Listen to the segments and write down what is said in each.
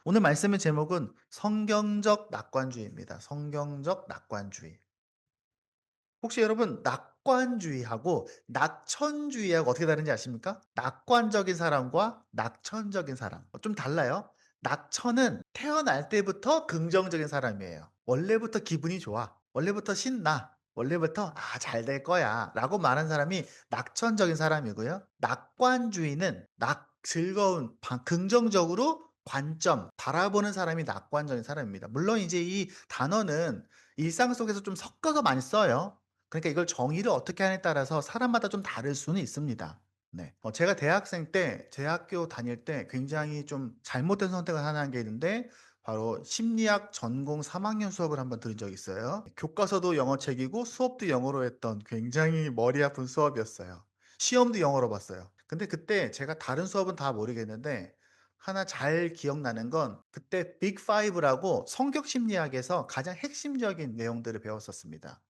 오늘 말씀의 제목은 성경적 낙관주의입니다. 성경적 낙관주의. 혹시 여러분 낙관주의하고 낙천주의하고 어떻게 다른지 아십니까? 낙관적인 사람과 낙천적인 사람. 좀 달라요. 낙천은 태어날 때부터 긍정적인 사람이에요. 원래부터 기분이 좋아. 원래부터 신나. 원래부터 '아 잘 될 거야.'라고 말하는 사람이 낙천적인 사람이고요. 낙관주의는 즐거운 긍정적으로 관점 바라보는 사람이 낙관적인 사람입니다. 물론 이제 이 단어는 일상 속에서 좀 섞어서 많이 써요. 그러니까 이걸 정의를 어떻게 하냐에 따라서 사람마다 좀 다를 수는 있습니다. 네. 제가 대학생 때 제 학교 다닐 때 굉장히 좀 잘못된 선택을 하나 한 게 있는데 바로 심리학 전공 3 학년 수업을 한번 들은 적이 있어요. 교과서도 영어책이고 수업도 영어로 했던 굉장히 머리 아픈 수업이었어요. 시험도 영어로 봤어요. 근데 그때 제가 다른 수업은 다 모르겠는데 하나 잘 기억나는 건 그때 빅 5라고 성격 심리학에서 가장 핵심적인 내용들을 배웠었습니다.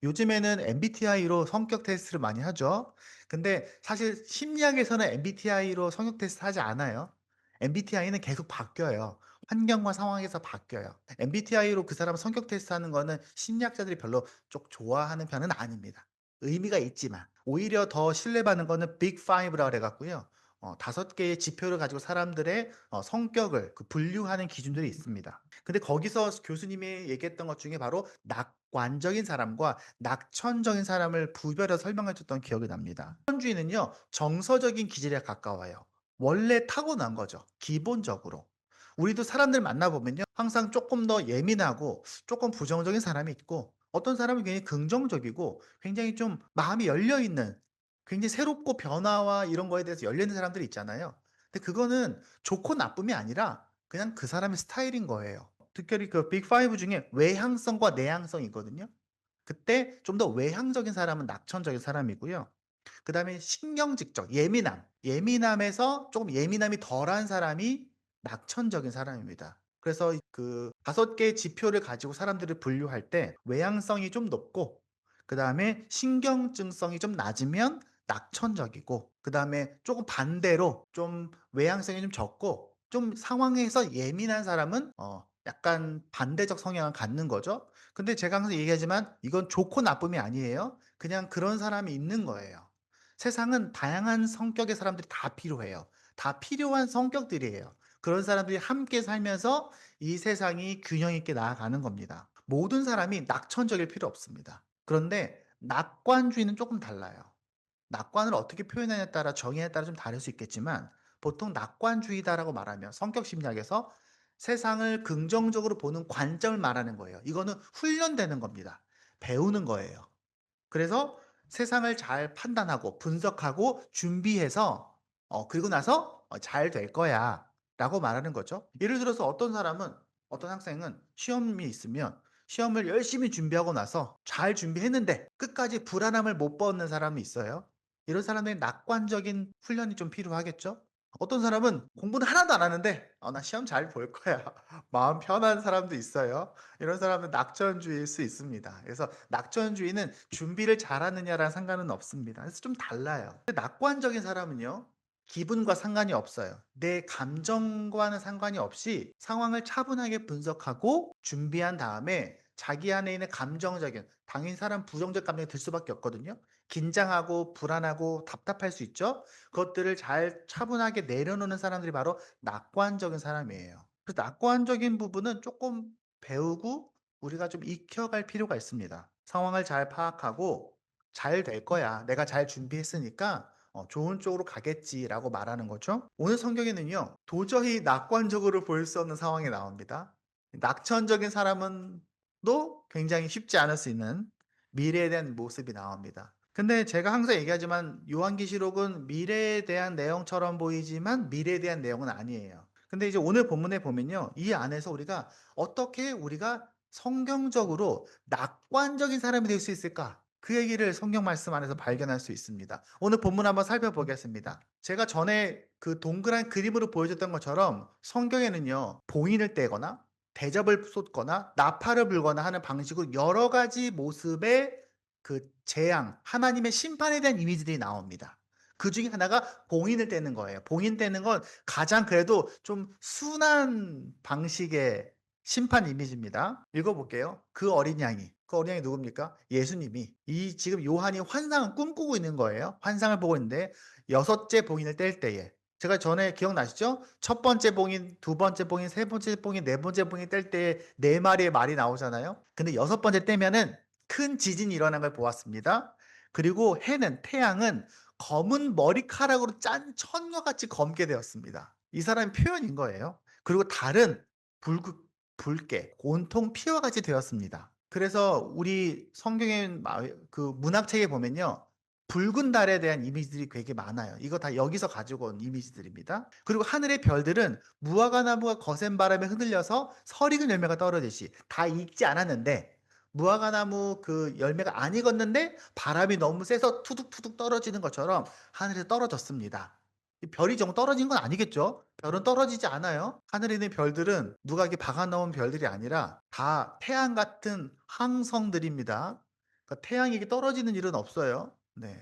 요즘에는 MBTI로 성격 테스트를 많이 하죠. 근데 사실 심리학에서는 MBTI로 성격 테스트 하지 않아요. MBTI는 계속 바뀌어요. 환경과 상황에서 바뀌어요. MBTI로 그 사람 성격 테스트하는 거는 심리학자들이 별로 쪽 좋아하는 편은 아닙니다. 의미가 있지만 오히려 더 신뢰받는 거는 빅 5라 그래 갖고요. 5 개의 지표를 가지고 사람들의 성격을 분류하는 기준들이 있습니다. 근데 거기서 교수님이 얘기했던 것 중에 바로 낙관적인 사람과 낙천적인 사람을 구별해서 설명해 줬던 기억이 납니다. 낙천주의는요, 정서적인 기질에 가까워요. 원래 타고난 거죠. 기본적으로. 우리도 사람들 만나보면요, 항상 조금 더 예민하고 조금 부정적인 사람이 있고, 어떤 사람은 굉장히 긍정적이고, 굉장히 좀 마음이 열려있는, 굉장히 새롭고 변화와 이런 거에 대해서 열려있는 사람들이 있잖아요. 근데 그거는 좋고 나쁨이 아니라 그냥 그 사람의 스타일인 거예요. 특별히 그 빅 5 중에 외향성과 내향성이 있거든요. 그때 좀 더 외향적인 사람은 낙천적인 사람이고요. 그다음에 신경직적, 예민함에서 조금 예민함이 덜한 사람이 낙천적인 사람입니다. 그래서 그 5 개의 지표를 가지고 사람들을 분류할 때 외향성이 좀 높고 그다음에 신경증성이 좀 낮으면 낙천적이고 그다음에 쪼금 반대로 좀 외향성이 좀 적고 좀 상황에서 예민한 사람은 약간 반대적 성향을 갖는 거죠. 근데 제가 항상 얘기하지만 이건 좋고 나쁨이 아니에요. 그냥 그런 사람이 있는 거예요. 세상은 다양한 성격의 사람들이 다 필요해요. 다 필요한 성격들이에요. 그런 사람들이 함께 살면서 이 세상이 균형 있게 나아가는 겁니다. 모든 사람이 낙천적일 필요 없습니다. 그런데 낙관주의는 조금 달라요. 낙관을 어떻게 표현하냐에 따라 정의에 따라 좀 다를 수 있겠지만 보통 낙관주의다라고 말하면 성격 심리학에서 세상을 긍정적으로 보는 관점을 말하는 거예요. 이거는 훈련되는 겁니다. 배우는 거예요. 그래서 세상을 잘 판단하고 분석하고 준비해서 그리고 나서 "잘 될 거야."라고 말하는 거죠. 예를 들어서 어떤 학생은 시험이 있으면 시험을 열심히 준비하고 나서 잘 준비했는데 끝까지 불안함을 못 벗는 사람이 있어요. 이런 사람들이 낙관적인 훈련이 좀 필요하겠죠. 어떤 사람은 공부는 하나도 안 하는데 나 시험 잘 볼 거야." 마음 편한 사람도 있어요. 이런 사람은 낙천주의일 수 있습니다. 그래서 낙천주의는 준비를 잘하느냐랑 상관은 없습니다. 그래서 좀 달라요. 근데 낙관적인 사람은요, 기분과 상관이 없어요. 내 감정과는 상관이 없이 상황을 차분하게 분석하고 준비한 다음에 자기 안에 있는 감정적인, 당연히 사람 부정적 감정이 들 수밖에 없거든요. 긴장하고 불안하고 답답할 수 있죠. 그것들을 잘 차분하게 내려놓는 사람들이 바로 낙관적인 사람이에요. 그래서 낙관적인 부분은 조금 배우고 우리가 좀 익혀갈 필요가 있습니다. 상황을 잘 파악하고 '잘 될 거야. 내가 잘 준비했으니까 좋은 쪽으로 가겠지.'라고 말하는 거죠. 오늘 성경에는요. 도저히 낙관적으로 보일 수 없는 상황이 나옵니다. 낙천적인 사람은 도 굉장히 쉽지 않을 수 있는 미래에 대한 모습이 나옵니다. 근데 제가 항상 얘기하지만 요한계시록은 미래에 대한 내용처럼 보이지만 미래에 대한 내용은 아니에요. 근데 이제 오늘 본문에 보면요. 이 안에서 어떻게 우리가 성경적으로 낙관적인 사람이 될 수 있을까? 그 얘기를 성경 말씀 안에서 발견할 수 있습니다. 오늘 본문 한번 살펴보겠습니다. 제가 전에 그 동그란 그림으로 보여줬던 것처럼 성경에는요. 봉인을 떼거나 대접을 쏟거나 나팔을 불거나 하는 방식으로 여러 가지 모습의 그 재앙, 하나님의 심판에 대한 이미지들이 나옵니다. 그중에 하나가 봉인을 떼는 거예요. 봉인 떼는 건 가장 그래도 좀 순한 방식의 심판 이미지입니다. 읽어 볼게요. 그 어린 양이 누굽니까? 예수님이. 이 지금 요한이 환상을 꿈꾸고 있는 거예요. 환상을 보고 있는데 여섯째 봉인을 뗄 때에 제가 전에 기억나시죠? 첫 번째 봉인, 두 번째 봉인, 세 번째 봉인, 네 번째 봉인 뗄 때에 네 마리의 말이 나오잖아요. 근데 여섯 번째 떼면은 큰 지진이 일어난 걸 보았습니다. 그리고 태양은 검은 머리카락으로 짠 천과 같이 검게 되었습니다. 이 사람의 표현인 거예요. 그리고 달은 붉 붉게 온통 피와 같이 되었습니다. 그래서 우리 성경의 그 문학책에 보면요. 붉은 달에 대한 이미지들이 되게 많아요. 이거 다 여기서 가지고 온 이미지들입니다. 그리고 하늘의 별들은 무화과 나무가 거센 바람에 흔들려서 설익은 열매가 떨어지시 다 익지 않았는데 무화과 나무 그 열매가 안 익었는데 바람이 너무 세서 투둑투둑 떨어지는 것처럼 하늘에 떨어졌습니다. 이 별이 정 떨어진 건 아니겠죠? 별은 떨어지지 않아요. 하늘에 있는 별들은 누가 이렇게 박아 넣은 별들이 아니라 다 태양 같은 항성들입니다. 그러니까 태양이 이렇게 떨어지는 일은 없어요. 네.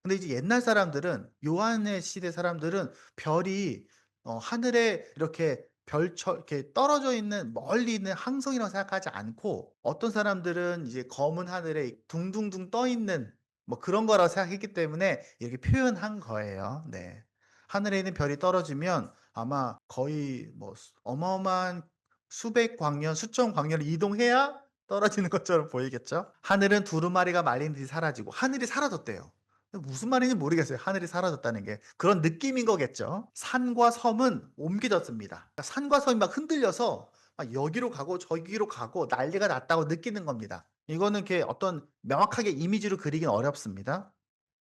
근데 이제 옛날 사람들은 요한의 시대 사람들은 별이 하늘에 이렇게 이렇게 떨어져 있는 멀리 있는 항성이라고 생각하지 않고 어떤 사람들은 이제 검은 하늘에 둥둥둥 떠 있는 뭐 그런 거라고 생각했기 때문에 이렇게 표현한 거예요. 네. 하늘에 있는 별이 떨어지면 아마 거의 뭐 어마어마한 수백 광년, 수천 광년을 이동해야 떨어지는 것처럼 보이겠죠? 하늘은 두루마리가 말린 듯이 사라지고 하늘이 사라졌대요. 무슨 말인지 모르겠어요. 하늘이 사라졌다는 게. 그런 느낌인 거겠죠. 산과 섬은 옮겨졌습니다. 그러니까 산과 섬이 막 흔들려서 막 여기로 가고 저기로 가고 난리가 났다고 느끼는 겁니다. 이거는 이렇게 어떤 명확하게 이미지로 그리긴 어렵습니다.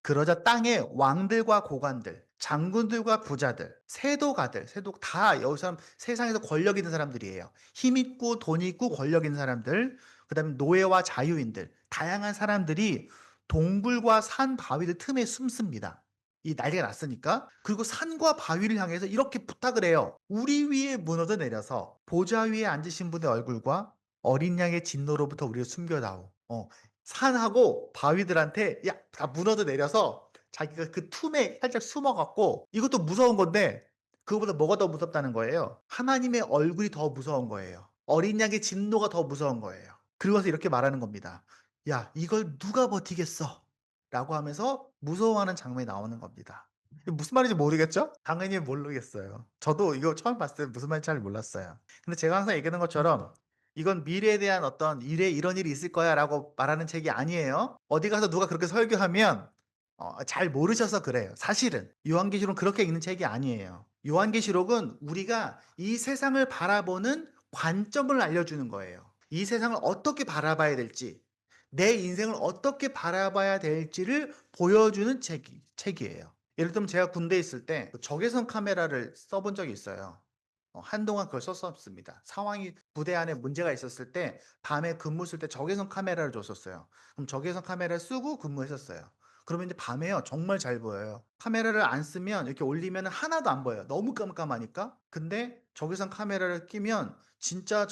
그러자 땅의 왕들과 고관들, 장군들과 부자들, 세도 다 여기 사람 세상에서 권력 있는 사람들이에요. 힘 있고 돈 있고 권력 있는 사람들, 그다음에 노예와 자유인들, 다양한 사람들이 동굴과 산 바위들 틈에 숨습니다. 이 난리가 났으니까. 그리고 산과 바위를 향해서 이렇게 부탁을 해요. 우리 위에 무너져 내려서 보좌 위에 앉으신 분의 얼굴과 어린 양의 진노로부터 우리를 숨겨다오. 산하고 바위들한테 야, 다 무너져 내려서 자기가 그 틈에 살짝 숨어 갖고 이것도 무서운 건데 그거보다 뭐가 더 무섭다는 거예요. 하나님의 얼굴이 더 무서운 거예요. 어린 양의 진노가 더 무서운 거예요. 그러고서 이렇게 말하는 겁니다. "야, 이걸 누가 버티겠어?" 라고 하면서 무서워하는 장면이 나오는 겁니다. 이게 무슨 말인지 모르겠죠? 당연히 모르겠어요. 저도 이거 처음 봤을 때 무슨 말인지 잘 몰랐어요. 근데 제가 항상 얘기하는 것처럼 이건 미래에 대한 어떤 "이래 이런 일이 있을 거야."라고 말하는 책이 아니에요. 어디 가서 누가 그렇게 설교하면 잘 모르셔서 그래요. 사실은 요한계시록은 그렇게 읽는 책이 아니에요. 요한계시록은 우리가 이 세상을 바라보는 관점을 알려주는 거예요. 이 세상을 어떻게 바라봐야 될지, 내 인생을 어떻게 바라봐야 될지를 보여주는 책이에요. 예를 들면 제가 군대에 있을 때 적외선 카메라를 써본 적이 있어요. 한동안 그걸 썼었습니다. 상황이 부대 안에 문제가 있었을 때 밤에 근무 쓸 때 적외선 카메라를 줬었어요. 그럼 적외선 카메라를 쓰고 근무했었어요. 그러면 이제 밤에요. 정말 잘 보여요. 카메라를 안 쓰면 이렇게 올리면 하나도 안 보여요. 너무 깜깜하니까. 근데 적외선 카메라를 끼면 진짜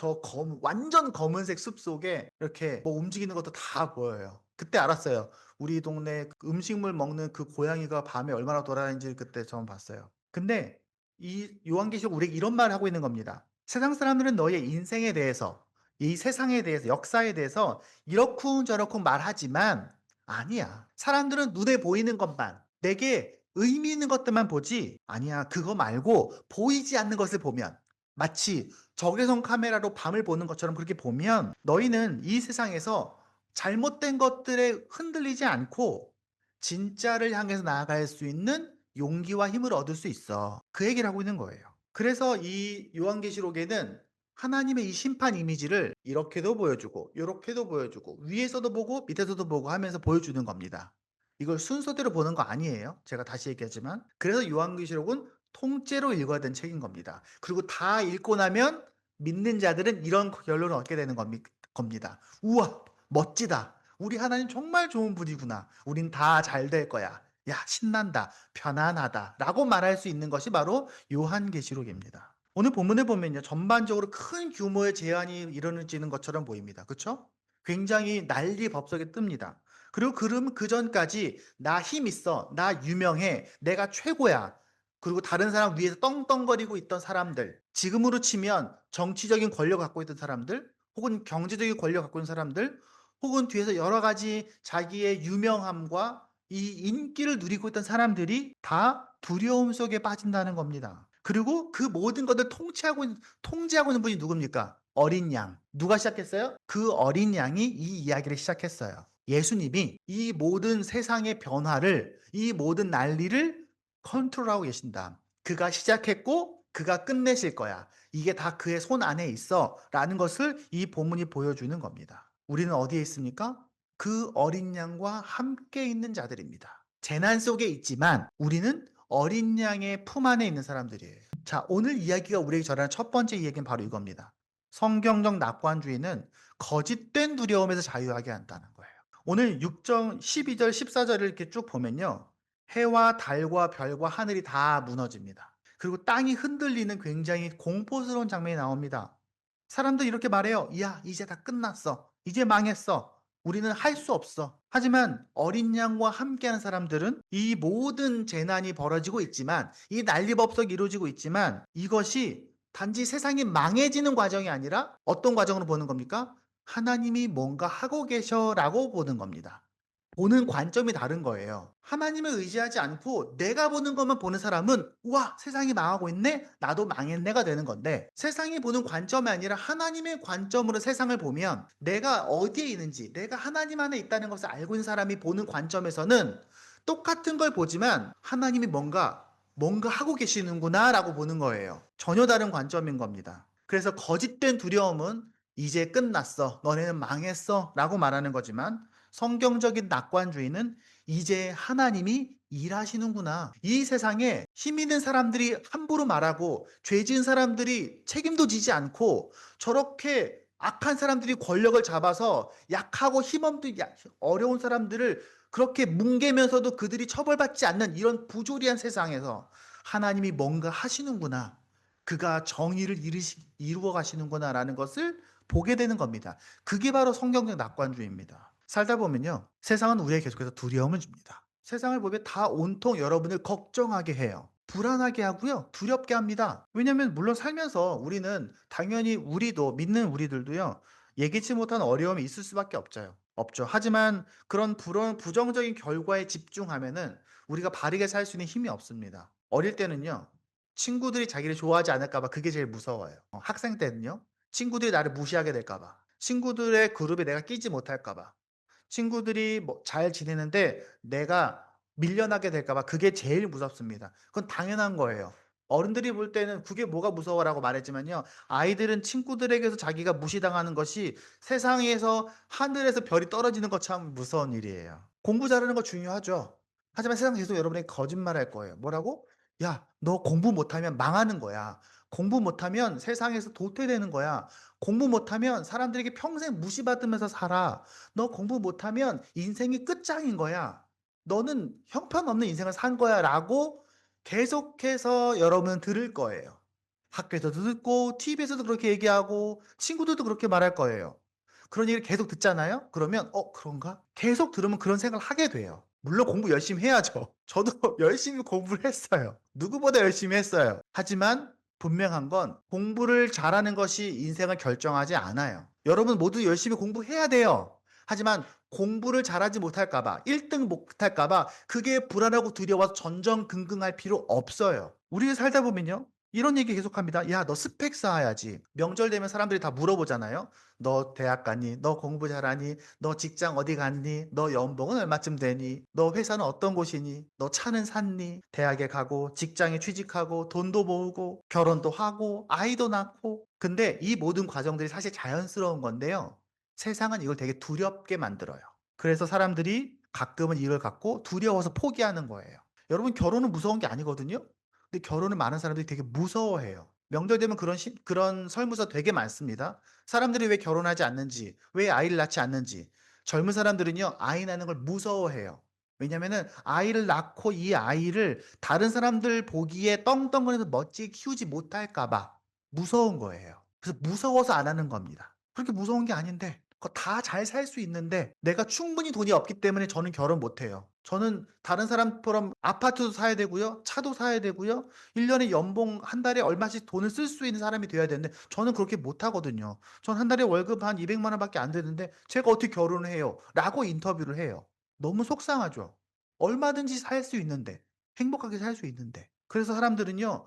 완전 검은색 숲속에 이렇게 뭐 움직이는 것도 다 보여요. 그때 알았어요. 우리 동네 음식물 먹는 그 고양이가 밤에 얼마나 돌아다니는지 그때 처음 봤어요. 근데 이 요한계시록 우리에게 이런 말을 하고 있는 겁니다. 세상 사람들은 너의 인생에 대해서, 이 세상에 대해서, 역사에 대해서 이렇쿵 저렇쿵 말하지만 아니야. 사람들은 눈에 보이는 것만, 내게 의미 있는 것들만 보지 아니야. 그거 말고 보이지 않는 것을 보면 마치 적외선 카메라로 밤을 보는 것처럼 그렇게 보면 너희는 이 세상에서 잘못된 것들에 흔들리지 않고 진짜를 향해서 나아갈 수 있는 용기와 힘을 얻을 수 있어. 그 얘기를 하고 있는 거예요. 그래서 이 요한계시록에는 하나님의 이 심판 이미지를 이렇게도 보여주고 요렇게도 보여주고 위에서도 보고 밑에서도 보고 하면서 보여주는 겁니다. 이걸 순서대로 보는 거 아니에요. 제가 다시 얘기하지만. 그래서 요한계시록은 통째로 읽어야 되는 책인 겁니다. 그리고 다 읽고 나면 믿는 자들은 이런 결론을 얻게 되는 겁니다. 우와, 멋지다. 우리 하나님 정말 좋은 분이구나. 우린 다 잘 될 거야. 야, 신난다. 편안하다. 라고 말할 수 있는 것이 바로 요한계시록입니다. 오늘 본문에 보면요. 전반적으로 큰 규모의 재앙이 일어나지는 것처럼 보입니다. 그쵸? 굉장히 난리 법석에 뜹니다. 그리고 그러면 그전까지 '나 힘 있어. 나 유명해. 내가 최고야.' 그리고 다른 사람 위에서 떵떵거리고 있던 사람들, 지금으로 치면 정치적인 권력을 갖고 있던 사람들, 혹은 경제적인 권력을 갖고 있는 사람들, 혹은 뒤에서 여러 가지 자기의 유명함과 이 인기를 누리고 있던 사람들이 다 두려움 속에 빠진다는 겁니다. 그리고 그 모든 것을 통제하고 있는 분이 누굽니까? 어린 양. 누가 시작했어요? 그 어린 양이 이 이야기를 시작했어요. 예수님이 이 모든 세상의 변화를, 이 모든 난리를 컨트롤하고 계신다. 그가 시작했고 그가 끝내실 거야. 이게 다 그의 손 안에 있어. 라는 것을 이 본문이 보여주는 겁니다. 우리는 어디에 있습니까? 그 어린 양과 함께 있는 자들입니다. 재난 속에 있지만 우리는 어린 양의 품 안에 있는 사람들이에요. 자, 오늘 이야기가 우리에게 전하는 첫 번째 이야기는 바로 이겁니다. 성경적 낙관주의는 거짓된 두려움에서 자유하게 한다는 거예요. 오늘 6절, 12절, 14절을 이렇게 쭉 보면요. 해와 달과 별과 하늘이 다 무너집니다. 그리고 땅이 흔들리는 굉장히 공포스러운 장면이 나옵니다. 사람들이 이렇게 말해요. 야, 이제 다 끝났어. 이제 망했어. 우리는 할 수 없어. 하지만 어린 양과 함께하는 사람들은 이 모든 재난이 벌어지고 있지만, 이 난리법석이 이루어지고 있지만, 이것이 단지 세상이 망해지는 과정이 아니라 어떤 과정으로 보는 겁니까? 하나님이 뭔가 하고 계셔라고 보는 겁니다. 보는 관점이 다른 거예요. 하나님을 의지하지 않고 내가 보는 것만 보는 사람은 우와, 세상이 망하고 있네? 나도 망했네가 되는 건데, 세상이 보는 관점이 아니라 하나님의 관점으로 세상을 보면 내가 어디에 있는지, 내가 하나님 안에 있다는 것을 알고 있는 사람이 보는 관점에서는 똑같은 걸 보지만 하나님이 뭔가 하고 계시는구나라고 보는 거예요. 전혀 다른 관점인 겁니다. 그래서 거짓된 두려움은 이제 끝났어. 너네는 망했어. 라고 말하는 거지만, 성경적인 낙관주의는 이제 하나님이 일하시는구나. 이 세상에 힘 있는 사람들이 함부로 말하고 죄 지은 사람들이 책임도 지지 않고 저렇게 악한 사람들이 권력을 잡아서 약하고 힘없는 어려운 사람들을 그렇게 뭉개면서도 그들이 처벌받지 않는 이런 부조리한 세상에서 하나님이 뭔가 하시는구나. 그가 정의를 이루어 가시는구나라는 것을 보게 되는 겁니다. 그게 바로 성경적 낙관주의입니다. 살다 보면요, 세상은 우리에게 계속해서 두려움을 줍니다. 세상을 보면 다 온통 여러분을 걱정하게 해요. 불안하게 하고요, 두렵게 합니다. 왜냐면 물론 살면서 우리는 당연히 우리도, 믿는 우리들도요, 예기치 못한 어려움이 있을 수밖에 없죠. 하지만 그런 부정적인 결과에 집중하면은 우리가 바르게 살 수 있는 힘이 없습니다. 어릴 때는요, 친구들이 자기를 좋아하지 않을까 봐 그게 제일 무서워요. 학생 때는요, 친구들이 나를 무시하게 될까 봐, 친구들의 그룹에 내가 끼지 못할까 봐, 친구들이 뭐 잘 지내는데 내가 밀려나게 될까 봐, 그게 제일 무섭습니다. 그건 당연한 거예요. 어른들이 볼 때는 "그게 뭐가 무서워."라고 말했지만요, 아이들은 친구들에게서 자기가 무시당하는 것이 세상에서 하늘에서 별이 떨어지는 것처럼 무서운 일이에요. 공부 잘하는 거 중요하죠. 하지만 세상은 계속 여러분에게 거짓말할 거예요. 뭐라고? "야, 너 공부 못하면 망하는 거야. 공부 못하면 세상에서 도태되는 거야. 공부 못하면 사람들에게 평생 무시받으면서 살아. 너 공부 못하면 인생이 끝장인 거야. 너는 형편없는 인생을 산 거야."라고 계속해서 여러분은 들을 거예요. 학교에서도 듣고 TV에서도 그렇게 얘기하고 친구들도 그렇게 말할 거예요. 그런 얘기를 계속 듣잖아요. 그러면 '어, 그런가?' 계속 들으면 그런 생각을 하게 돼요. 물론 공부 열심히 해야죠. 저도 열심히 공부를 했어요. 누구보다 열심히 했어요. 하지만 분명한 건 공부를 잘하는 것이 인생을 결정하지 않아요. 여러분 모두 열심히 공부해야 돼요. 하지만 공부를 잘하지 못할까 봐, 1등 못할까 봐 그게 불안하고 두려워서 전전긍긍할 필요 없어요. 우리가 살다 보면요, 이런 얘기 계속합니다. "야, 너 스펙 쌓아야지." 명절 되면 사람들이 다 물어보잖아요. "너 대학 갔니? 너 공부 잘하니? 너 직장 어디 갔니? 너 연봉은 얼마쯤 되니? 너 회사는 어떤 곳이니? 너 차는 샀니?" 대학에 가고 직장에 취직하고 돈도 모으고 결혼도 하고 아이도 낳고. 근데 이 모든 과정들이 사실 자연스러운 건데요, 세상은 이걸 되게 두렵게 만들어요. 그래서 사람들이 가끔은 이걸 갖고 두려워서 포기하는 거예요. 여러분, 결혼은 무서운 게 아니거든요. 근데 결혼을 많은 사람들이 되게 무서워해요. 명절 되면 그런 설문서 되게 많습니다. 사람들이 왜 결혼하지 않는지, 왜 아이를 낳지 않는지. 젊은 사람들은요, 아이 낳는 걸 무서워해요. 왜냐면은 아이를 낳고 이 아이를 다른 사람들 보기에 떵떵거리면서 멋지게 키우지 못할까 봐 무서운 거예요. 그래서 무서워서 안 하는 겁니다. 그렇게 무서운 게 아닌데 다 잘 살 수 있는데 내가 충분히 돈이 없기 때문에 저는 결혼 못 해요. 저는 다른 사람처럼 아파트도 사야 되고요. 차도 사야 되고요. 1 년에 연봉 한 달에 얼마씩 돈을 쓸 수 있는 사람이 돼야 되는데 저는 그렇게 못 하거든요. 전 한 달에 월급 한 200만 원밖에 안 되는데 "제가 어떻게 결혼을 해요?" 라고 인터뷰를 해요. 너무 속상하죠. 얼마든지 살 수 있는데, 행복하게 살 수 있는데. 그래서 사람들은요.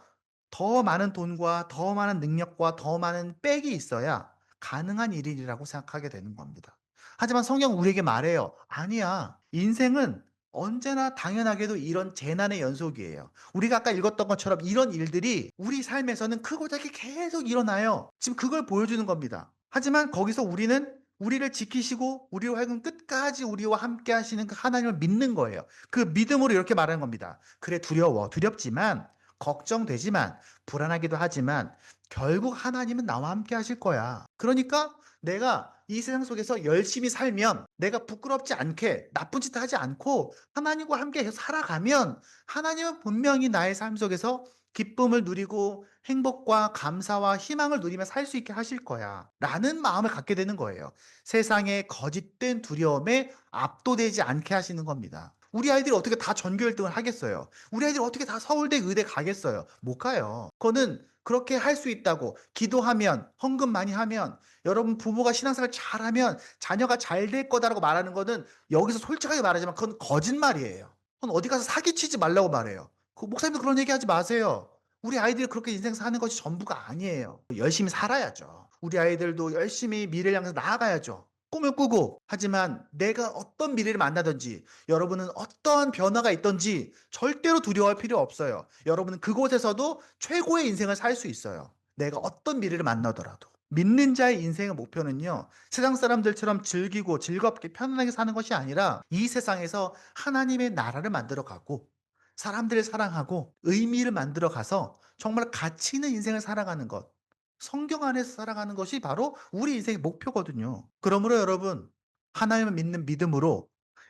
더 많은 돈과 더 많은 능력과 더 많은 백이 있어야 가능한 일이라고 생각하게 되는 겁니다. 하지만 성경 우리에게 말해요. 아니야. 인생은 언제나 당연하게도 이런 재난의 연속이에요. 우리가 아까 읽었던 것처럼 이런 일들이 우리 삶에서는 크고 작게 계속 일어나요. 지금 그걸 보여주는 겁니다. 하지만 거기서 우리는 우리를 지키시고 우리로 하여금 끝까지 우리와 함께 하시는 그 하나님을 믿는 거예요. 그 믿음으로 이렇게 말하는 겁니다. 그래, 두려워. 두렵지만, 걱정되지만, 불안하기도 하지만 결국 하나님은 나와 함께 하실 거야. 그러니까 내가 이 세상 속에서 열심히 살면, 내가 부끄럽지 않게 나쁜 짓 하지 않고 하나님과 함께 계속 살아가면 하나님은 분명히 나의 삶 속에서 기쁨을 누리고 행복과 감사와 희망을 누리며 살 수 있게 하실 거야. 라는 마음을 갖게 되는 거예요. 세상의 거짓된 두려움에 압도되지 않게 하시는 겁니다. 우리 아이들이 어떻게 다 전교 1등을 하겠어요? 우리 아이들이 어떻게 다 서울대, 의대 가겠어요? 못 가요. 그거는 그렇게 할 수 있다고 기도하면, 헌금 많이 하면, 여러분 부모가 신앙생활 잘하면 자녀가 잘 될 거다라고 말하는 거는, 여기서 솔직하게 말하지만 그건 거짓말이에요. 그건 어디 가서 사기치지 말라고 말해요. 그 목사님도 그런 얘기하지 마세요. 우리 아이들이 그렇게 인생 사는 것이 전부가 아니에요. 열심히 살아야죠. 우리 아이들도 열심히 미래를 향해서 나아가야죠. 꿈을 꾸고. 하지만 내가 어떤 미래를 만나든지, 여러분은 어떠한 변화가 있든지 절대로 두려워할 필요 없어요. 여러분은 그곳에서도 최고의 인생을 살 수 있어요. 내가 어떤 미래를 만나더라도. 믿는 자의 인생의 목표는요, 세상 사람들처럼 즐기고 즐겁게 편안하게 사는 것이 아니라 이 세상에서 하나님의 나라를 만들어 가고 사람들을 사랑하고 의미를 만들어 가서 정말 가치 있는 인생을 살아가는 것. 성경 안에서 살아가는 것이 바로 우리 인생의 목표거든요. 그러므로 여러분, 하나님을 믿는 믿음으로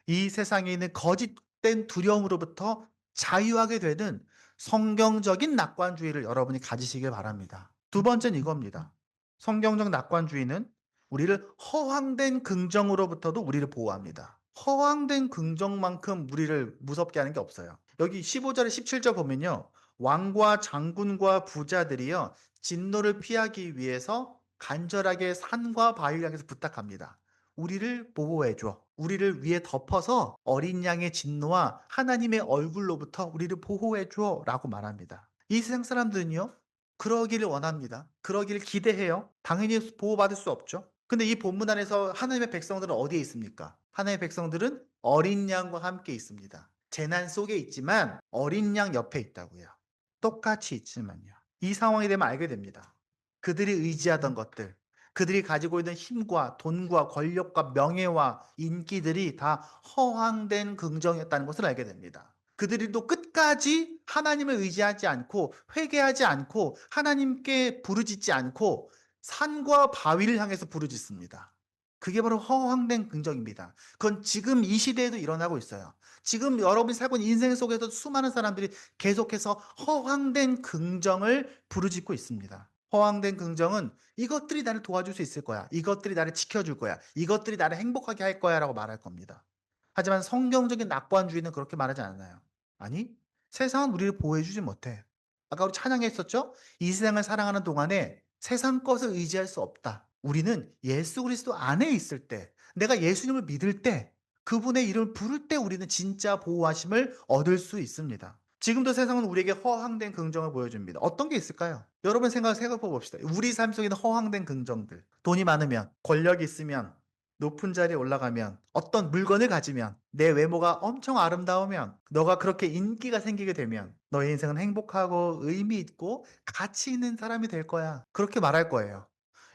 이 세상에 있는 거짓된 두려움으로부터 자유하게 되는 성경적인 낙관주의를 여러분이 가지시길 바랍니다. 두 번째는 이겁니다. 성경적 낙관주의는 우리를 허황된 긍정으로부터도 우리를 보호합니다. 허황된 긍정만큼 우리를 무섭게 하는 게 없어요. 여기 15절에 17절 보면요. 왕과 장군과 부자들이요, 진노를 피하기 위해서 간절하게 산과 바위를 향해서 부탁합니다. 우리를 보호해 줘. 우리를 위에 덮어서 어린 양의 진노와 하나님의 얼굴로부터 우리를 보호해 줘. 라고 말합니다. 이 세상 사람들은요, 그러기를 원합니다. 그러기를 기대해요. 당연히 보호받을 수 없죠. 근데 이 본문 안에서 하나님의 백성들은 어디에 있습니까? 하나님의 백성들은 어린 양과 함께 있습니다. 재난 속에 있지만 어린 양 옆에 있다고요. 똑같이 있지만요. 이 상황이 되면 알게 됩니다. 그들이 의지하던 것들, 그들이 가지고 있는 힘과 돈과 권력과 명예와 인기들이 다 허황된 긍정이었다는 것을 알게 됩니다. 그들이 또 끝까지 하나님을 의지하지 않고 회개하지 않고 하나님께 부르짖지 않고 산과 바위를 향해서 부르짖습니다. 그게 바로 허황된 긍정입니다. 그건 지금 이 시대에도 일어나고 있어요. 지금 여러분이 살고 있는 인생 속에서 수많은 사람들이 계속해서 허황된 긍정을 부르짖고 있습니다. 허황된 긍정은 이것들이 나를 도와줄 수 있을 거야. 이것들이 나를 지켜줄 거야. 이것들이 나를 행복하게 할 거야 라고 말할 겁니다. 하지만 성경적인 낙관주의는 그렇게 말하지 않아요. 아니, 세상은 우리를 보호해주지 못해. 아까 우리 찬양했었죠? 이 세상을 사랑하는 동안에 세상 것을 의지할 수 없다. 우리는 예수 그리스도 안에 있을 때, 내가 예수님을 믿을 때, 그분의 이름을 부를 때 우리는 진짜 보호하심을 얻을 수 있습니다. 지금도 세상은 우리에게 허황된 긍정을 보여줍니다. 어떤 게 있을까요? 여러분 생각해 봅시다. 우리 삶 속에 있는 허황된 긍정들. 돈이 많으면, 권력이 있으면, 높은 자리에 올라가면, 어떤 물건을 가지면, 내 외모가 엄청 아름다우면, 너가 그렇게 인기가 생기게 되면 너의 인생은 행복하고 의미 있고 가치 있는 사람이 될 거야. 그렇게 말할 거예요.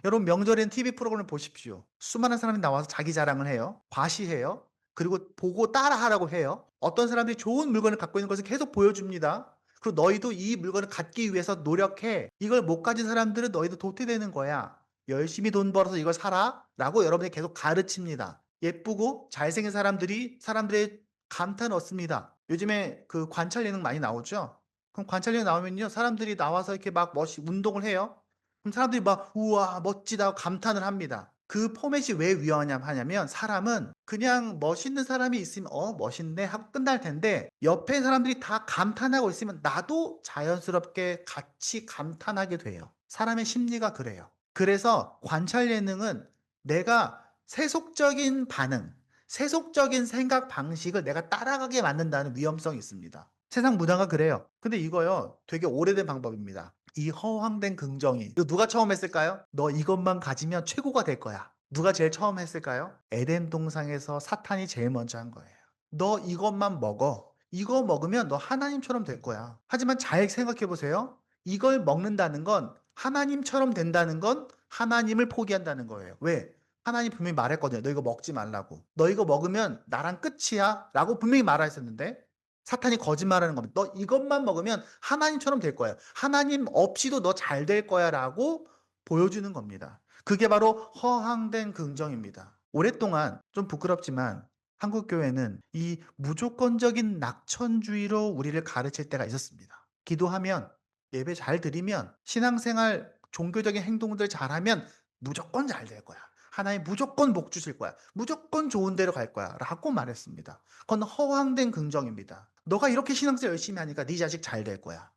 여러분 명절엔 TV 프로그램을 보십시오. 수많은 사람이 나와서 자기 자랑을 해요. 과시해요. 그리고 보고 따라하라고 해요. 어떤 사람들이 좋은 물건을 갖고 있는 것을 계속 보여줍니다. 그리고 너희도 이 물건을 갖기 위해서 노력해. 이걸 못 가진 사람들은 너희도 도태되는 거야. 열심히 돈 벌어서 이걸 사라 라고 여러분에게 계속 가르칩니다. 예쁘고 잘생긴 사람들이 사람들의 감탄 얻습니다. 요즘에 그 관찰 예능 많이 나오죠? 그럼 관찰 예능 나오면요, 사람들이 나와서 이렇게 막 운동을 해요. 그럼 사람들이 막 우와 멋지다 감탄을 합니다. 그 포맷이 왜 위험하냐면 사람은 그냥 멋있는 사람이 있으면 '어 멋있네.' 하고 끝날 텐데 옆에 사람들이 다 감탄하고 있으면 나도 자연스럽게 같이 감탄하게 돼요. 사람의 심리가 그래요. 그래서 관찰 예능은 내가 세속적인 반응, 세속적인 생각 방식을 내가 따라가게 만든다는 위험성이 있습니다. 세상 문화가 그래요. 근데 이거요 되게 오래된 방법입니다. 이 허황된 긍정이 이거 누가 처음 했을까요? "너 이것만 가지면 최고가 될 거야." 누가 제일 처음 했을까요? 에덴 동상에서 사탄이 제일 먼저 한 거예요. "너 이것만 먹어. 이거 먹으면 너 하나님처럼 될 거야." 하지만 잘 생각해 보세요. 이걸 먹는다는 건 하나님처럼 된다는 건 하나님을 포기한다는 거예요. 왜? 하나님 분명히 말했거든요. "너 이거 먹지 말라고. 너 이거 먹으면 나랑 끝이야."라고 분명히 말하셨는데 사탄이 거짓말하는 겁니다. "너 이것만 먹으면 하나님처럼 될 거야. 하나님 없이도 너 잘 될 거야."라고 보여주는 겁니다. 그게 바로 허황된 긍정입니다. 오랫동안 좀 부끄럽지만 한국 교회는 이 무조건적인 낙천주의로 우리를 가르칠 때가 있었습니다. 기도하면, 예배 잘 드리면, 신앙생활 종교적인 행동들 잘하면 무조건 잘 될 거야. 하나님 무조건 복 주실 거야. 무조건 좋은 데로 갈 거야. 라고 말했습니다. 그건 허황된 긍정입니다. 너가 이렇게 신앙생활 열심히 하니까 네 자식 잘 될 거야.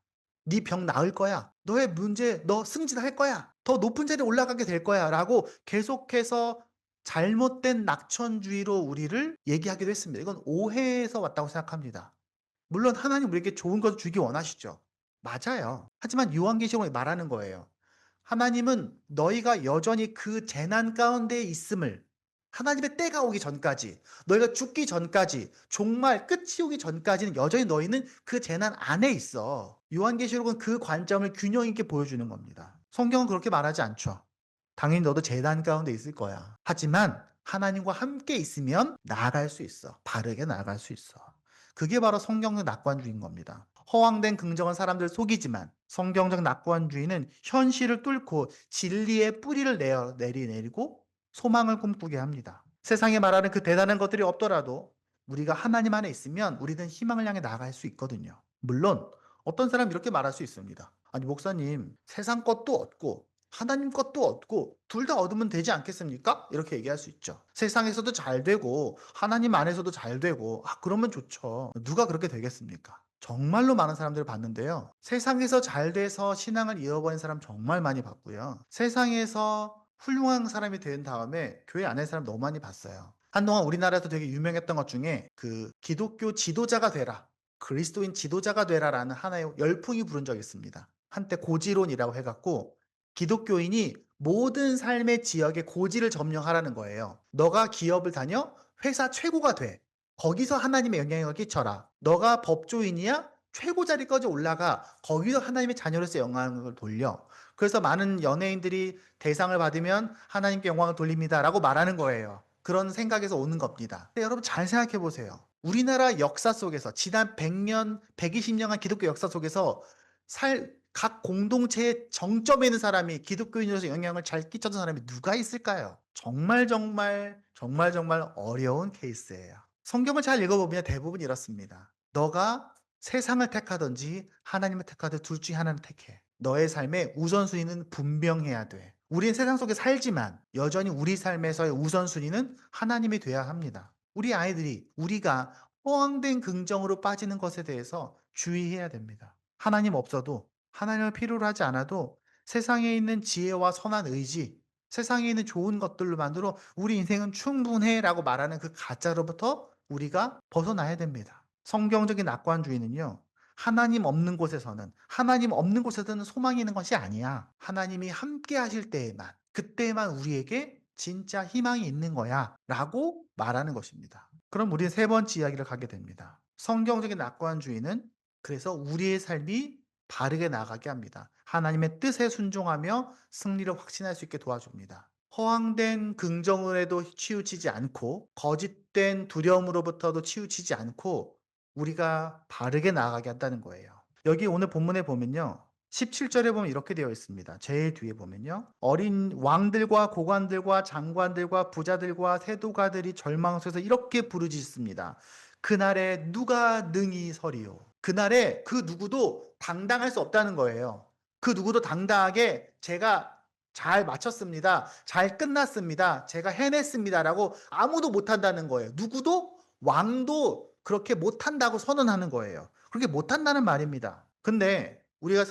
네 병 나을 거야. 너의 문제 너 승진할 거야. 더 높은 자리에 올라가게 될 거야. 라고 계속해서 잘못된 낙천주의로 우리를 얘기하기도 했습니다. 이건 오해에서 왔다고 생각합니다. 물론 하나님 우리에게 좋은 것을 주기 원하시죠. 맞아요. 하지만 요한계시록에 말하는 거예요. 하나님은 너희가 여전히 그 재난 가운데 있음을 하나님의 때가 오기 전까지 너희가 죽기 전까지 종말 끝이 오기 전까지는 여전히 너희는 그 재난 안에 있어. 요한계시록은 그 관점을 균형 있게 보여주는 겁니다. 성경은 그렇게 말하지 않죠. 당연히 너도 재난 가운데 있을 거야. 하지만 하나님과 함께 있으면 나아갈 수 있어. 바르게 나아갈 수 있어. 그게 바로 성경적 낙관주의인 겁니다. 허황된 긍정은 사람들 속이지만 성경적 낙관주의는 현실을 뚫고 진리의 뿌리를 내리고 소망을 꿈꾸게 합니다. 세상에 말하는 그 대단한 것들이 없더라도 우리가 하나님 안에 있으면 우리는 희망을 향해 나아갈 수 있거든요. 물론 어떤 사람이 이렇게 말할 수 있습니다. 아니 목사님 세상 것도 얻고 하나님 것도 얻고 둘 다 얻으면 되지 않겠습니까? 이렇게 얘기할 수 있죠. 세상에서도 잘 되고 하나님 안에서도 잘 되고 그러면 좋죠. 누가 그렇게 되겠습니까? 정말로 많은 사람들을 봤는데요. 세상에서 잘 돼서 신앙을 잃어버린 사람 정말 많이 봤고요. 세상에서 훌륭한 사람이 된 다음에 교회 안에 사람 너무 많이 봤어요. 한동안 우리나라에서 되게 유명했던 것 중에 그 기독교 지도자가 되라. 그리스도인 지도자가 되라라는 하나의 열풍이 부른 적이 있습니다. 한때 고지론이라고 해갖고 기독교인이 모든 삶의 지역에 고지를 점령하라는 거예요. 너가 기업을 다녀? 회사 최고가 돼. 거기서 하나님의 영향력을 끼쳐라. 너가 법조인이야? 최고 자리까지 올라가. 거기서 하나님의 자녀로서 영향을 돌려. 그래서 많은 연예인들이 대상을 받으면 하나님께 영광을 돌립니다라고 말하는 거예요. 그런 생각에서 오는 겁니다. 근데 여러분 잘 생각해 보세요. 우리나라 역사 속에서 지난 100년, 120년간 기독교 역사 속에서 각 공동체의 정점에 있는 사람이 기독교인으로서 영향을 잘 끼쳤던 사람이 누가 있을까요? 정말 어려운 케이스예요. 성경을 잘 읽어보면 대부분 이렇습니다. 너가 세상을 택하든지 하나님을 택하든 둘 중에 하나는 택해. 너의 삶의 우선순위는 분명해야 돼. 우리는 세상 속에 살지만 여전히 우리 삶에서의 우선순위는 하나님이 돼야 합니다. 우리 아이들이 우리가 허황된 긍정으로 빠지는 것에 대해서 주의해야 됩니다. 하나님 없어도 하나님을 필요로 하지 않아도 세상에 있는 지혜와 선한 의지, 세상에 있는 좋은 것들로만으로 우리 인생은 충분해라고 말하는 그 가짜로부터 우리가 벗어나야 됩니다. 성경적인 낙관주의는요. 하나님 없는 곳에서는 소망이 있는 것이 아니야. 하나님이 함께 하실 때에만 그때만 우리에게 진짜 희망이 있는 거야라고 말하는 것입니다. 그럼 우리는 세 번째 이야기를 가게 됩니다. 성경적인 낙관주의는 그래서 우리의 삶이 바르게 나가게 합니다. 하나님의 뜻에 순종하며 승리를 확신할 수 있게 도와줍니다. 허황된 긍정을에도 치우치지 않고 거짓된 두려움으로부터도 치우치지 않고 우리가 바르게 나아가게 한다는 거예요. 여기 오늘 본문에 보면요. 17절에 보면 이렇게 되어 있습니다. 제일 뒤에 보면요. 어린 왕들과 고관들과 장관들과 부자들과 세도가들이 절망 속에서 이렇게 부르짖습니다. 그날에 누가 능히 서리요. 그날에 그 누구도 당당할 수 없다는 거예요. 그 누구도 당당하게 제가 잘 마쳤습니다. 잘 끝났습니다. 제가 해냈습니다라고 아무도 못한다는 거예요. 누구도 왕도 그렇게 못한다고 선언하는 거예요. 그렇게 못한다는 말입니다. 근데 우리가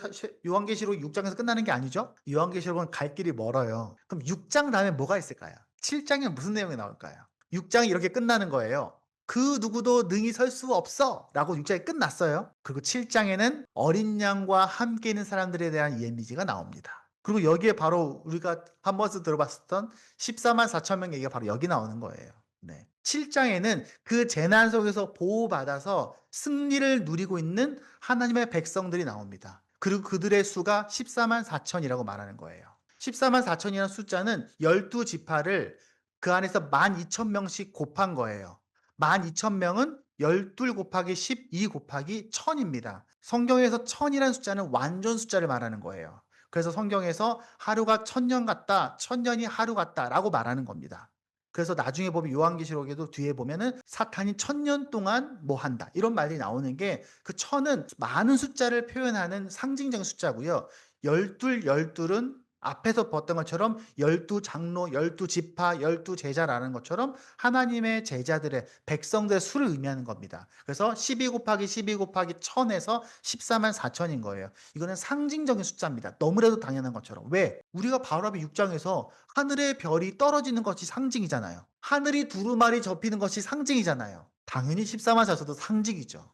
요한계시록 6장에서 끝나는 게 아니죠? 요한계시록은 갈 길이 멀어요. 그럼 6장 다음에 뭐가 있을까요? 7장에 무슨 내용이 나올까요? 6장이 이렇게 끝나는 거예요. 그 누구도 능히 설 수 없어 라고 6장이 끝났어요. 그리고 7장에는 어린 양과 함께 있는 사람들에 대한 이미지가 나옵니다. 그리고 여기에 바로 우리가 한 번씩 들어봤었던 14만 4천 명 얘기가 바로 여기 나오는 거예요. 네. 7장에는 그 재난 속에서 보호받아서 승리를 누리고 있는 하나님의 백성들이 나옵니다. 그리고 그들의 수가 14만 4천이라고 말하는 거예요. 14만 4천이라는 숫자는 12지파를 그 안에서 12,000명씩 곱한 거예요. 12,000명은 12 곱하기 12 곱하기 1000입니다. 성경에서 1000이라는 숫자는 완전 숫자를 말하는 거예요. 그래서 성경에서 하루가 1000년 같다, 1000년이 하루 같다라고 말하는 겁니다. 그래서 나중에 보면 요한계시록에도 뒤에 보면은 사탄이 1000년 동안 뭐 한다 이런 말이 나오는 게 그 1000은 많은 숫자를 표현하는 상징적인 숫자고요. 12은 앞에서 봤던 것처럼 12장로, 12지파, 12제자라는 것처럼 하나님의 제자들의 백성들의 수를 의미하는 겁니다. 그래서 12 곱하기 12 곱하기 1000에서 14만 4천인 거예요. 이거는 상징적인 숫자입니다. 너무나도 당연한 것처럼. 왜? 우리가 바울합의 6장에서 하늘의 별이 떨어지는 것이 상징이잖아요. 하늘이 두루마리 접히는 것이 상징이잖아요. 당연히 14만 4천도 상징이죠.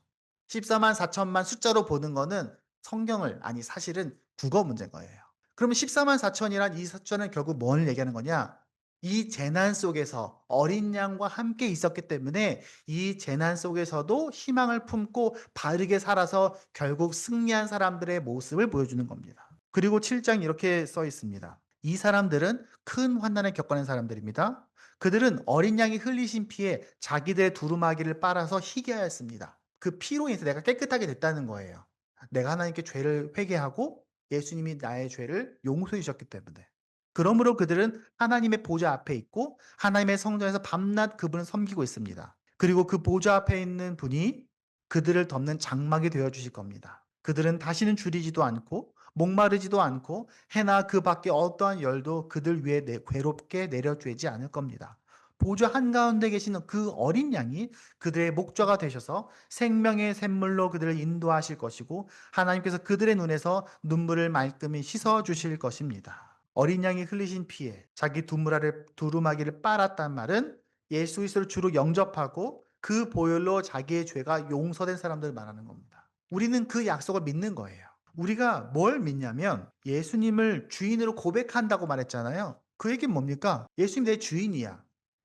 14만 4천만 숫자로 보는 거는 성경을, 아니 사실은 국어 문제인 거예요. 그러면 14만 4천이란 이 숫자는 결국 뭘 얘기하는 거냐? 이 재난 속에서 어린 양과 함께 있었기 때문에 이 재난 속에서도 희망을 품고 바르게 살아서 결국 승리한 사람들의 모습을 보여주는 겁니다. 그리고 7장 이렇게 써 있습니다. 이 사람들은 큰 환난을 겪어낸 사람들입니다. 그들은 어린 양이 흘리신 피에 자기들의 두루마기를 빨아서 희게 하였습니다. 그 피로 인해서 내가 깨끗하게 됐다는 거예요. 내가 하나님께 죄를 회개하고 예수님이 나의 죄를 용서해 주셨기 때문에. 그러므로 그들은 하나님의 보좌 앞에 있고 하나님의 성전에서 밤낮 그분을 섬기고 있습니다. 그리고 그 보좌 앞에 있는 분이 그들을 덮는 장막이 되어 주실 겁니다. 그들은 다시는 줄이지도 않고 목마르지도 않고 해나 그 밖에 어떠한 열도 그들 위에 괴롭게 내려쬐지 않을 겁니다. 보좌 한가운데 계시는 그 어린 양이 그들의 목자가 되셔서 생명의 샘물로 그들을 인도하실 것이고 하나님께서 그들의 눈에서 눈물을 말끔히 씻어 주실 것입니다. 어린 양이 흘리신 피에 자기 두루마기를 빨았단 말은 예수 그리스도를 주로 영접하고 그 보혈로 자기의 죄가 용서된 사람들을 말하는 겁니다. 우리는 그 약속을 믿는 거예요. 우리가 뭘 믿냐면 예수님을 주인으로 고백한다고 말했잖아요. 그 얘기는 뭡니까? 예수님 내 주인이야.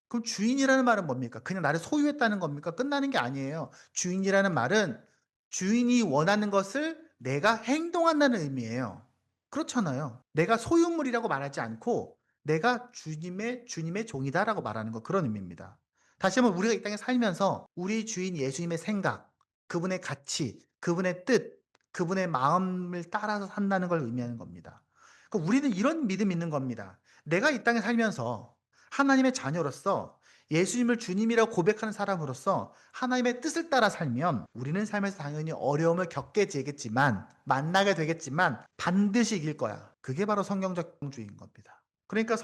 그럼 주인이라는 말은 뭡니까? 그냥 나를 소유했다는 겁니까? 끝나는 게 아니에요. 주인이라는 말은 주인이 원하는 것을 내가 행동한다는 의미예요. 그렇잖아요. 내가 소유물이라고 말하지 않고 내가 주님의 종이다라고 말하는 거, 그런 의미입니다. 다시 한번 우리가 이 땅에 살면서 우리 주인 예수님의 생각, 그분의 가치, 그분의 뜻, 그분의 마음을 따라서 산다는 걸 의미하는 겁니다. 그러니까 우리는 이런 믿음이 있는 겁니다. 내가 이 땅에 살면서 하나님의 자녀로서 예수님을 주님이라고 고백하는 사람으로서 하나님의 뜻을 따라 살면 우리는 삶에서 당연히 어려움을 겪게 되겠지만, 만나게 되겠지만 반드시 이길 거야. 그게 바로 성경적 주의인 겁니다. 그러니까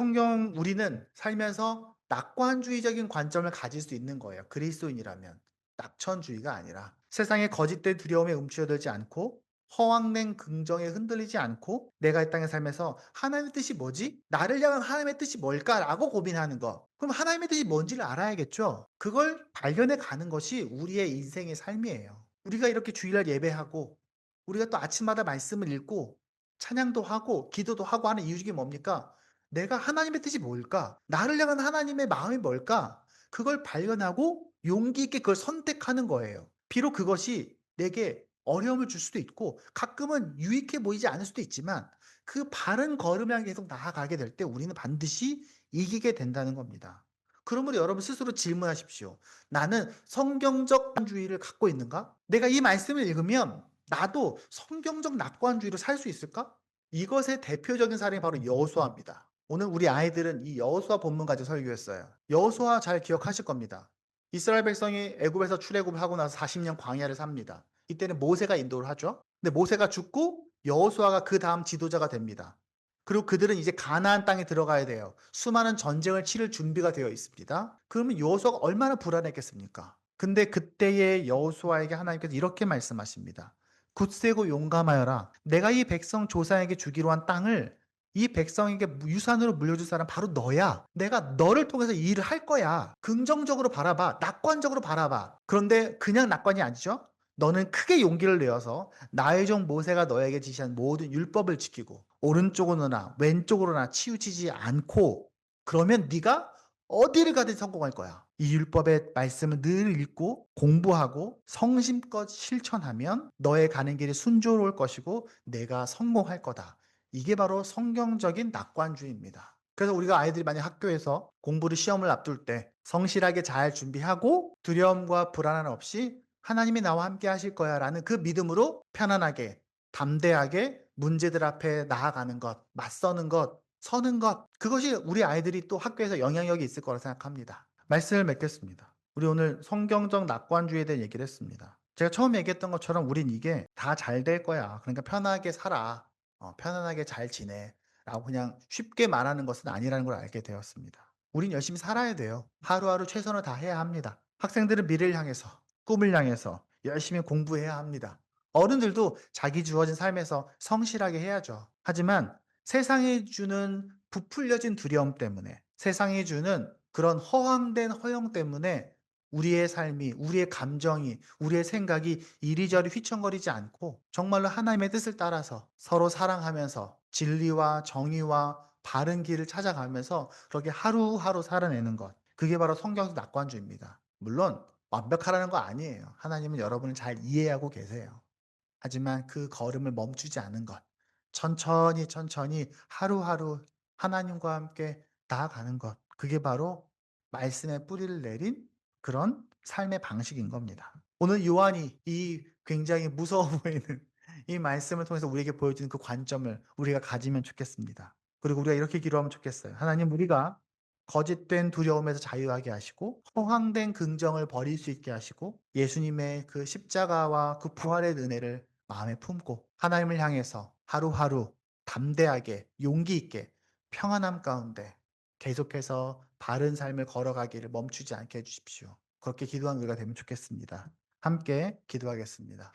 우리는 살면서 낙관주의적인 관점을 가질 수 있는 거예요. 그리스도인이라면. 낙천주의가 아니라 세상의 거짓된 두려움에 움츠러들지 않고 허황된 긍정에 흔들리지 않고 내가 이 땅에 살면서 하나님의 뜻이 뭐지? 나를 향한 하나님의 뜻이 뭘까라고 고민하는 거. 그럼 하나님의 뜻이 뭔지를 알아야겠죠. 그걸 발견해 가는 것이 우리의 인생의 삶이에요. 우리가 이렇게 주일날 예배하고 우리가 또 아침마다 말씀을 읽고 찬양도 하고 기도도 하고 하는 이유 중에 뭡니까? 내가 하나님의 뜻이 뭘까? 나를 향한 하나님의 마음이 뭘까? 그걸 발견하고 용기 있게 그걸 선택하는 거예요. 비록 그것이 내게 어려움을 줄 수도 있고 가끔은 유익해 보이지 않을 수도 있지만 그 바른 걸음 향해 계속 나아가게 될 때 우리는 반드시 이기게 된다는 겁니다. 그러므로 여러분 스스로 질문하십시오. 나는 성경적 주의를 갖고 있는가? 내가 이 말씀을 읽으면 나도 성경적 낙관주의로 살 수 있을까? 이것의 대표적인 사람이 바로 여호수아입니다. 오늘 우리 아이들은 이 여호수아 본문 가지고 설교했어요. 여호수아 잘 기억하실 겁니다. 이스라엘 백성이 애굽에서 출애굽을 하고 나서 40년 광야를 삽니다. 이때는 모세가 인도를 하죠. 근데 모세가 죽고 여호수아가 그 다음 지도자가 됩니다. 그리고 그들은 이제 가나안 땅에 들어가야 돼요. 수많은 전쟁을 치를 준비가 되어 있습니다. 그러면 여호수아가 얼마나 불안했겠습니까? 근데 그때의 여호수아에게 하나님께서 이렇게 말씀하십니다. 굳세고 용감하여라. 내가 이 백성 조상에게 주기로 한 땅을 이 백성에게 유산으로 물려줄 사람 바로 너야. 내가 너를 통해서 이 일을 할 거야. 긍정적으로 바라봐. 낙관적으로 바라봐. 그런데 그냥 낙관이 아니죠. 너는 크게 용기를 내어서 나의 종 모세가 너에게 지시한 모든 율법을 지키고 오른쪽으로나 왼쪽으로나 치우치지 않고 그러면 네가 어디를 가든 성공할 거야. 이 율법의 말씀을 늘 읽고 공부하고 성심껏 실천하면 너의 가는 길이 순조로울 것이고 내가 성공할 거다. 이게 바로 성경적인 낙관주의입니다. 그래서 우리가 아이들이 만약 학교에서 공부를 시험을 앞둘 때 성실하게 잘 준비하고 두려움과 불안 없이 하나님이 나와 함께 하실 거야 라는 그 믿음으로 편안하게 담대하게 문제들 앞에 나아가는 것, 맞서는 것, 서는 것, 그것이 우리 아이들이 또 학교에서 영향력이 있을 거라 생각합니다. 말씀을 맺겠습니다. 우리 오늘 성경적 낙관주의에 대해 얘기를 했습니다. 제가 처음 얘기했던 것처럼 우린 이게 다 잘 될 거야. 그러니까 편하게 살아. 편안하게 잘 지내. 라고 그냥 쉽게 말하는 것은 아니라는 걸 알게 되었습니다. 우린 열심히 살아야 돼요. 하루하루 최선을 다해야 합니다. 학생들은 미래를 향해서, 꿈을 향해서 열심히 공부해야 합니다. 어른들도 자기 주어진 삶에서 성실하게 해야죠. 하지만 세상이 주는 부풀려진 두려움 때문에, 세상이 주는 그런 허황된 허영 때문에 우리의 삶이, 우리의 감정이, 우리의 생각이 이리저리 휘청거리지 않고 정말로 하나님의 뜻을 따라서 서로 사랑하면서 진리와 정의와 바른 길을 찾아가면서 그렇게 하루하루 살아내는 것. 그게 바로 성경적 낙관주의입니다. 물론 완벽하라는 거 아니에요. 하나님은 여러분을 잘 이해하고 계세요. 하지만 그 걸음을 멈추지 않은 것. 천천히 천천히 하루하루 하나님과 함께 나아가는 것. 그게 바로 말씀의 뿌리를 내린 그런 삶의 방식인 겁니다. 오늘 요한이 이 굉장히 무서워 보이는 이 말씀을 통해서 우리에게 보여주는 그 관점을 우리가 가지면 좋겠습니다. 그리고 우리가 이렇게 기도하면 좋겠어요. 하나님, 우리가 거짓된 두려움에서 자유하게 하시고 허황된 긍정을 버릴 수 있게 하시고 예수님의 그 십자가와 그 부활의 은혜를 마음에 품고 하나님을 향해서 하루하루 담대하게 용기 있게 평안함 가운데 계속해서 바른 삶을 걸어가기를 멈추지 않게 해 주십시오. 그렇게 기도하는 우리가 되면 좋겠습니다. 함께 기도하겠습니다.